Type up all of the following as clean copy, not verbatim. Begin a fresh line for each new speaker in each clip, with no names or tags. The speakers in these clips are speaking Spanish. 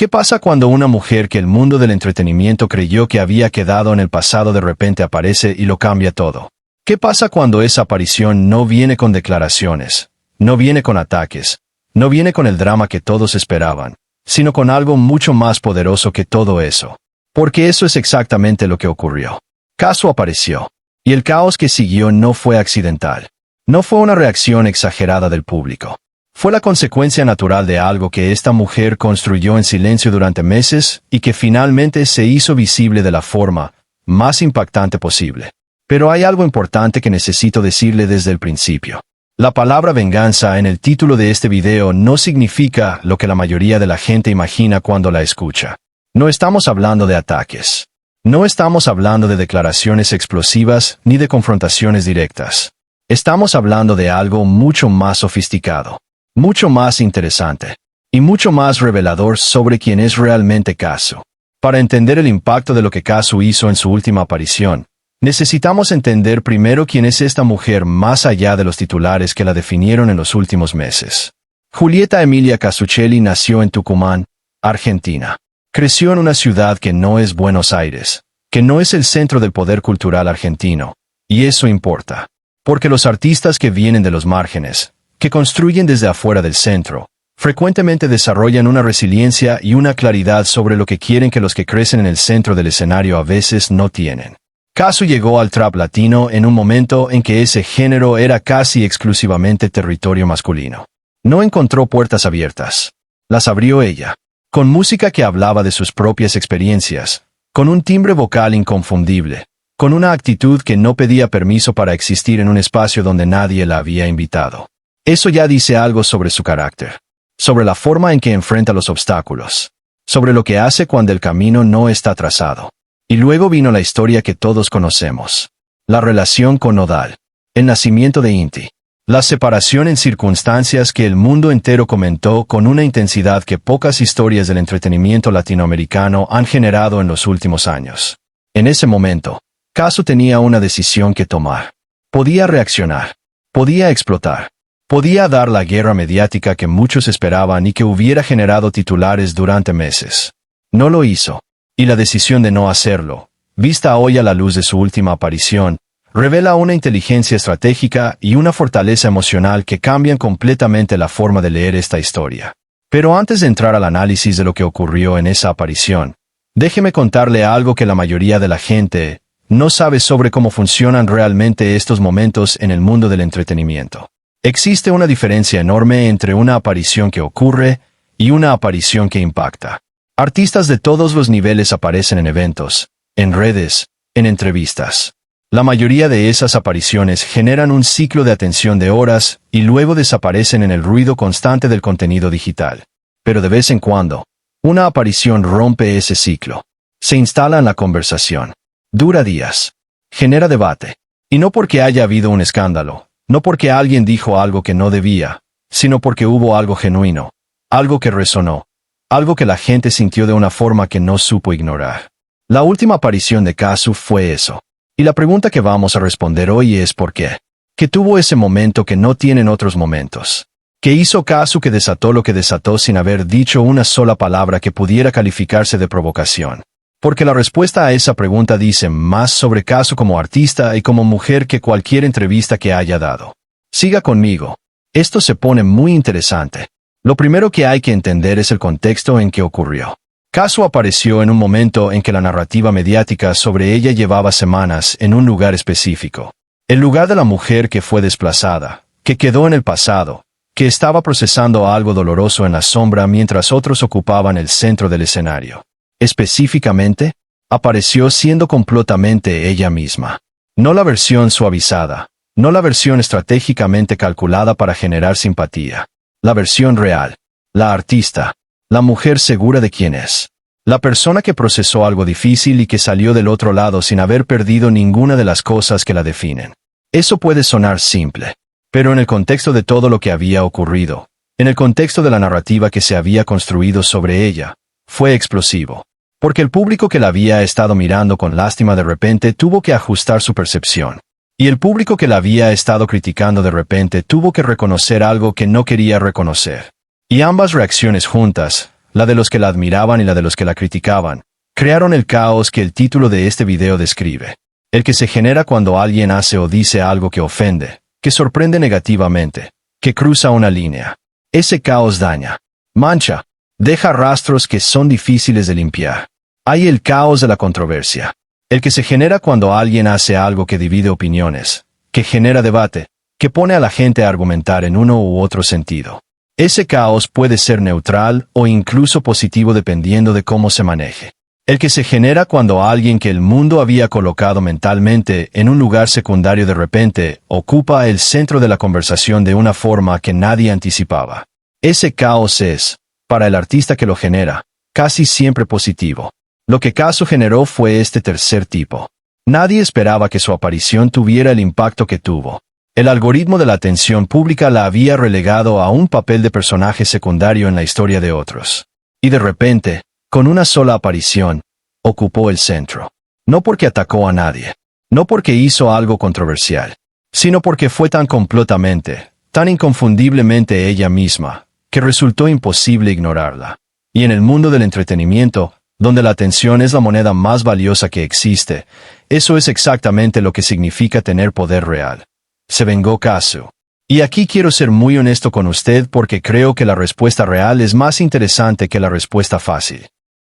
¿Qué pasa cuando una mujer que el mundo del entretenimiento creyó que había quedado en el pasado de repente aparece y lo cambia todo? ¿Qué pasa cuando esa aparición no viene con declaraciones, no viene con ataques, no viene con el drama que todos esperaban, sino con algo mucho más poderoso que todo eso? Porque eso es exactamente lo que ocurrió. Casu apareció. Y el caos que siguió no fue accidental. No fue una reacción exagerada del público. Fue la consecuencia natural de algo que esta mujer construyó en silencio durante meses y que finalmente se hizo visible de la forma más impactante posible. Pero hay algo importante que necesito decirle desde el principio. La palabra venganza en el título de este video no significa lo que la mayoría de la gente imagina cuando la escucha. No estamos hablando de ataques. No estamos hablando de declaraciones explosivas ni de confrontaciones directas. Estamos hablando de algo mucho más sofisticado, mucho más interesante y mucho más revelador sobre quién es realmente Casu. Para entender el impacto de lo que Casu hizo en su última aparición, necesitamos entender primero quién es esta mujer más allá de los titulares que la definieron en los últimos meses. Julieta Emilia Casuccelli nació en Tucumán, Argentina. Creció en una ciudad que no es Buenos Aires, que no es el centro del poder cultural argentino, y eso importa. Porque los artistas que vienen de los márgenes, que construyen desde afuera del centro, frecuentemente desarrollan una resiliencia y una claridad sobre lo que quieren que los que crecen en el centro del escenario a veces no tienen. Casu llegó al trap latino en un momento en que ese género era casi exclusivamente territorio masculino. No encontró puertas abiertas. Las abrió ella. Con música que hablaba de sus propias experiencias, con un timbre vocal inconfundible, con una actitud que no pedía permiso para existir en un espacio donde nadie la había invitado. Eso ya dice algo sobre su carácter, sobre la forma en que enfrenta los obstáculos, sobre lo que hace cuando el camino no está trazado. Y luego vino la historia que todos conocemos. La relación con Nodal, el nacimiento de Inti, la separación en circunstancias que el mundo entero comentó con una intensidad que pocas historias del entretenimiento latinoamericano han generado en los últimos años. En ese momento, Casu tenía una decisión que tomar. Podía reaccionar, podía explotar, podía dar la guerra mediática que muchos esperaban y que hubiera generado titulares durante meses. No lo hizo, y la decisión de no hacerlo, vista hoy a la luz de su última aparición, revela una inteligencia estratégica y una fortaleza emocional que cambian completamente la forma de leer esta historia. Pero antes de entrar al análisis de lo que ocurrió en esa aparición, déjeme contarle algo que la mayoría de la gente no sabe sobre cómo funcionan realmente estos momentos en el mundo del entretenimiento. Existe una diferencia enorme entre una aparición que ocurre y una aparición que impacta. Artistas de todos los niveles aparecen en eventos, en redes, en entrevistas. La mayoría de esas apariciones generan un ciclo de atención de horas y luego desaparecen en el ruido constante del contenido digital. Pero de vez en cuando, una aparición rompe ese ciclo. Se instala en la conversación. Dura días. Genera debate. Y no porque haya habido un escándalo, no porque alguien dijo algo que no debía, sino porque hubo algo genuino, algo que resonó, algo que la gente sintió de una forma que no supo ignorar. La última aparición de Casu fue eso. Y la pregunta que vamos a responder hoy es ¿por qué? ¿Qué tuvo ese momento que no tienen otros momentos? ¿Qué hizo Casu que desató lo que desató sin haber dicho una sola palabra que pudiera calificarse de provocación? Porque la respuesta a esa pregunta dice más sobre Casu como artista y como mujer que cualquier entrevista que haya dado. Siga conmigo. Esto se pone muy interesante. Lo primero que hay que entender es el contexto en que ocurrió. Casu apareció en un momento en que la narrativa mediática sobre ella llevaba semanas en un lugar específico. El lugar de la mujer que fue desplazada, que quedó en el pasado, que estaba procesando algo doloroso en la sombra mientras otros ocupaban el centro del escenario. Específicamente, apareció siendo completamente ella misma. No la versión suavizada, no la versión estratégicamente calculada para generar simpatía. La versión real, la artista. La mujer segura de quién es. La persona que procesó algo difícil y que salió del otro lado sin haber perdido ninguna de las cosas que la definen. Eso puede sonar simple, pero en el contexto de todo lo que había ocurrido, en el contexto de la narrativa que se había construido sobre ella, fue explosivo. Porque el público que la había estado mirando con lástima de repente tuvo que ajustar su percepción. Y el público que la había estado criticando de repente tuvo que reconocer algo que no quería reconocer. Y ambas reacciones juntas la de los que la admiraban y la de los que la criticaban, crearon el caos que el título de este video describe. El que se genera cuando alguien hace o dice algo que ofende, que sorprende negativamente, que cruza una línea. Ese caos daña, mancha, deja rastros que son difíciles de limpiar. Hay el caos de la controversia. El que se genera cuando alguien hace algo que divide opiniones, que genera debate, que pone a la gente a argumentar en uno u otro sentido. Ese caos puede ser neutral o incluso positivo dependiendo de cómo se maneje. El que se genera cuando alguien que el mundo había colocado mentalmente en un lugar secundario de repente ocupa el centro de la conversación de una forma que nadie anticipaba. Ese caos es, para el artista que lo genera, casi siempre positivo. Lo que Casu generó fue este tercer tipo. Nadie esperaba que su aparición tuviera el impacto que tuvo. El algoritmo de la atención pública la había relegado a un papel de personaje secundario en la historia de otros. Y de repente, con una sola aparición, ocupó el centro. No porque atacó a nadie, no porque hizo algo controversial, sino porque fue tan completamente, tan inconfundiblemente ella misma, que resultó imposible ignorarla. Y en el mundo del entretenimiento, donde la atención es la moneda más valiosa que existe, eso es exactamente lo que significa tener poder real. Se vengó Casu. Y aquí quiero ser muy honesto con usted porque creo que la respuesta real es más interesante que la respuesta fácil.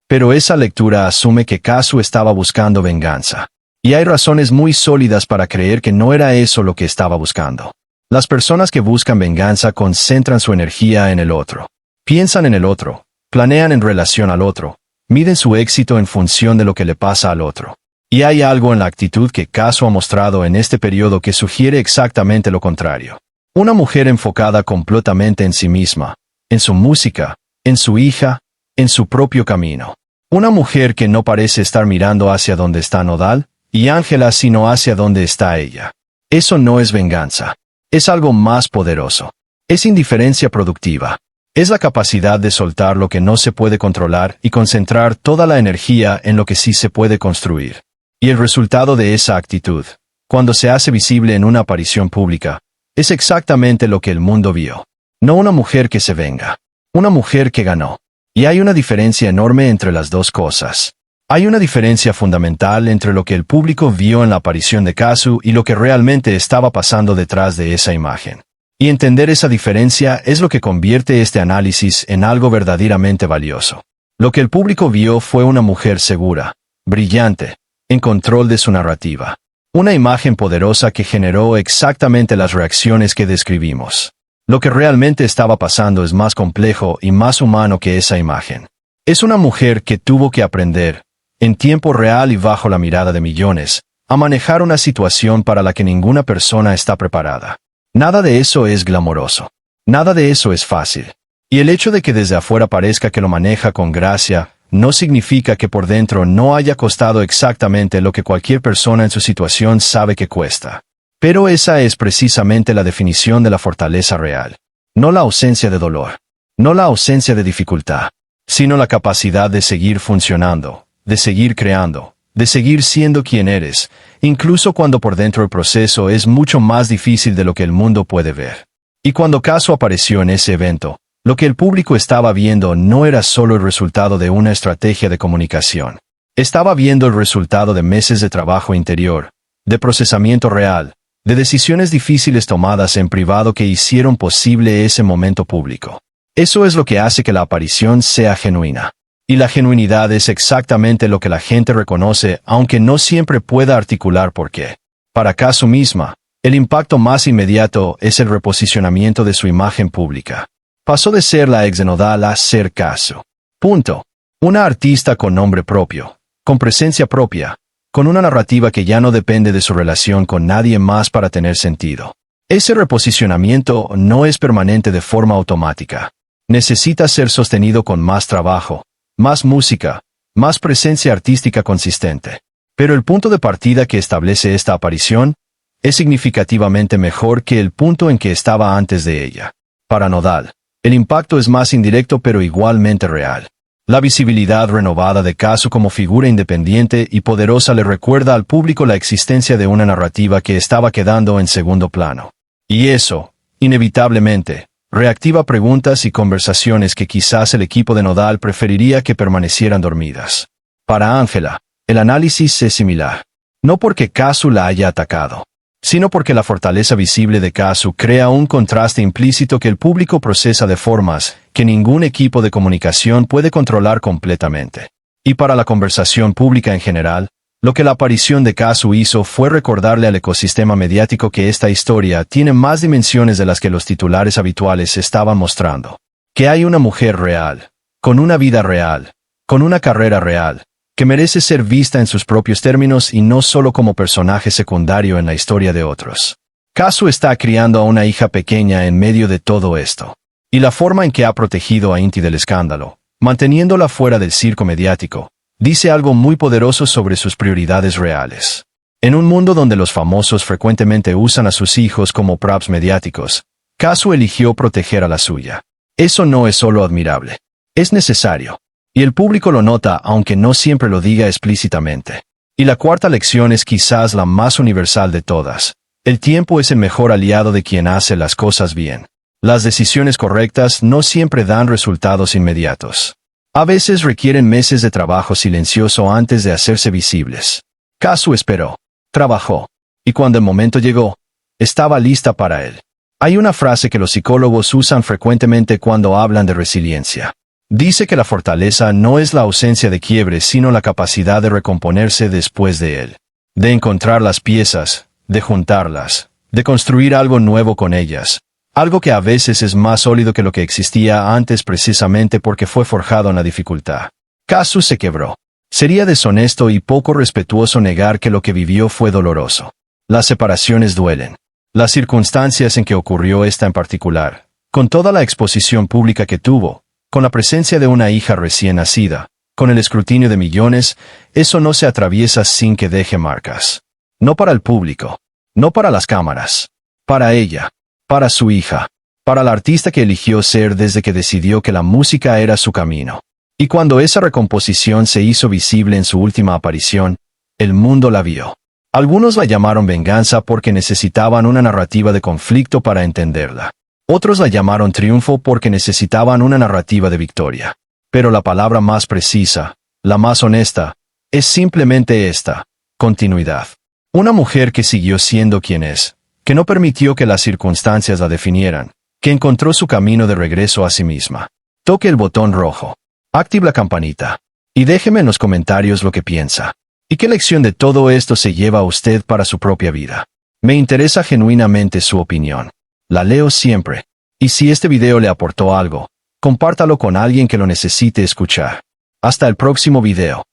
Pero esa lectura asume que Casu estaba buscando venganza. Y hay razones muy sólidas para creer que no era eso lo que estaba buscando. Las personas que buscan venganza concentran su energía en el otro. Piensan en el otro, planean en relación al otro, miden su éxito en función de lo que le pasa al otro. Y hay algo en la actitud que Casu ha mostrado en este periodo que sugiere exactamente lo contrario. Una mujer enfocada completamente en sí misma, en su música, en su hija, en su propio camino. Una mujer que no parece estar mirando hacia donde está Nodal y Ángela sino hacia donde está ella. Eso no es venganza. Es algo más poderoso. Es indiferencia productiva. Es la capacidad de soltar lo que no se puede controlar y concentrar toda la energía en lo que sí se puede construir. Y el resultado de esa actitud, cuando se hace visible en una aparición pública, es exactamente lo que el mundo vio. No una mujer que se venga. Una mujer que ganó. Y hay una diferencia enorme entre las dos cosas. Hay una diferencia fundamental entre lo que el público vio en la aparición de Casu y lo que realmente estaba pasando detrás de esa imagen. Y entender esa diferencia es lo que convierte este análisis en algo verdaderamente valioso. Lo que el público vio fue una mujer segura, brillante, en control de su narrativa. Una imagen poderosa que generó exactamente las reacciones que describimos. Lo que realmente estaba pasando es más complejo y más humano que esa imagen. Es una mujer que tuvo que aprender, en tiempo real y bajo la mirada de millones, a manejar una situación para la que ninguna persona está preparada. Nada de eso es glamoroso. Nada de eso es fácil. Y el hecho de que desde afuera parezca que lo maneja con gracia, no significa que por dentro no haya costado exactamente lo que cualquier persona en su situación sabe que cuesta. Pero esa es precisamente la definición de la fortaleza real. No la ausencia de dolor. No la ausencia de dificultad. Sino la capacidad de seguir funcionando, de seguir creando, de seguir siendo quien eres, incluso cuando por dentro el proceso es mucho más difícil de lo que el mundo puede ver. Y cuando Casu apareció en ese evento, lo que el público estaba viendo no era solo el resultado de una estrategia de comunicación. Estaba viendo el resultado de meses de trabajo interior, de procesamiento real, de decisiones difíciles tomadas en privado que hicieron posible ese momento público. Eso es lo que hace que la aparición sea genuina. Y la genuinidad es exactamente lo que la gente reconoce, aunque no siempre pueda articular por qué. Para Casu misma, el impacto más inmediato es el reposicionamiento de su imagen pública. Pasó de ser la ex de Nodal a ser Casu. Punto. Una artista con nombre propio, con presencia propia, con una narrativa que ya no depende de su relación con nadie más para tener sentido. Ese reposicionamiento no es permanente de forma automática. Necesita ser sostenido con más trabajo, más música, más presencia artística consistente. Pero el punto de partida que establece esta aparición es significativamente mejor que el punto en que estaba antes de ella. Para Nodal, el impacto es más indirecto pero igualmente real. La visibilidad renovada de Casu como figura independiente y poderosa le recuerda al público la existencia de una narrativa que estaba quedando en segundo plano. Y eso, inevitablemente, Reactiva preguntas y conversaciones que quizás el equipo de Nodal preferiría que permanecieran dormidas. Para Ángela, el análisis es similar. No porque Kazu la haya atacado, sino porque la fortaleza visible de Kazu crea un contraste implícito que el público procesa de formas que ningún equipo de comunicación puede controlar completamente. Y para la conversación pública en general, lo que la aparición de Kazu hizo fue recordarle al ecosistema mediático que esta historia tiene más dimensiones de las que los titulares habituales estaban mostrando. Que hay una mujer real, con una vida real, con una carrera real, que merece ser vista en sus propios términos y no solo como personaje secundario en la historia de otros. Kazu está criando a una hija pequeña en medio de todo esto. Y la forma en que ha protegido a Inti del escándalo, manteniéndola fuera del circo mediático, dice algo muy poderoso sobre sus prioridades reales. En un mundo donde los famosos frecuentemente usan a sus hijos como props mediáticos, Kazu eligió proteger a la suya. Eso no es solo admirable. Es necesario. Y el público lo nota aunque no siempre lo diga explícitamente. Y la cuarta lección es quizás la más universal de todas. El tiempo es el mejor aliado de quien hace las cosas bien. Las decisiones correctas no siempre dan resultados inmediatos. A veces requieren meses de trabajo silencioso antes de hacerse visibles. Kazu esperó, trabajó, y cuando el momento llegó, estaba lista para él. Hay una frase que los psicólogos usan frecuentemente cuando hablan de resiliencia. Dice que la fortaleza no es la ausencia de quiebre, sino la capacidad de recomponerse después de él. De encontrar las piezas, de juntarlas, de construir algo nuevo con ellas. Algo que a veces es más sólido que lo que existía antes precisamente porque fue forjado en la dificultad. Kazu se quebró. Sería deshonesto y poco respetuoso negar que lo que vivió fue doloroso. Las separaciones duelen. Las circunstancias en que ocurrió esta en particular, con toda la exposición pública que tuvo, con la presencia de una hija recién nacida, con el escrutinio de millones, eso no se atraviesa sin que deje marcas. No para el público, no para las cámaras, para ella, para su hija, para la artista que eligió ser desde que decidió que la música era su camino. Y cuando esa recomposición se hizo visible en su última aparición, el mundo la vio. Algunos la llamaron venganza porque necesitaban una narrativa de conflicto para entenderla. Otros la llamaron triunfo porque necesitaban una narrativa de victoria. Pero la palabra más precisa, la más honesta, es simplemente esta: continuidad. Una mujer que siguió siendo quien es, que no permitió que las circunstancias la definieran, que encontró su camino de regreso a sí misma. Toque el botón rojo. Active la campanita. Y déjeme en los comentarios lo que piensa. ¿Y qué lección de todo esto se lleva a usted para su propia vida? Me interesa genuinamente su opinión. La leo siempre. Y si este video le aportó algo, compártalo con alguien que lo necesite escuchar. Hasta el próximo video.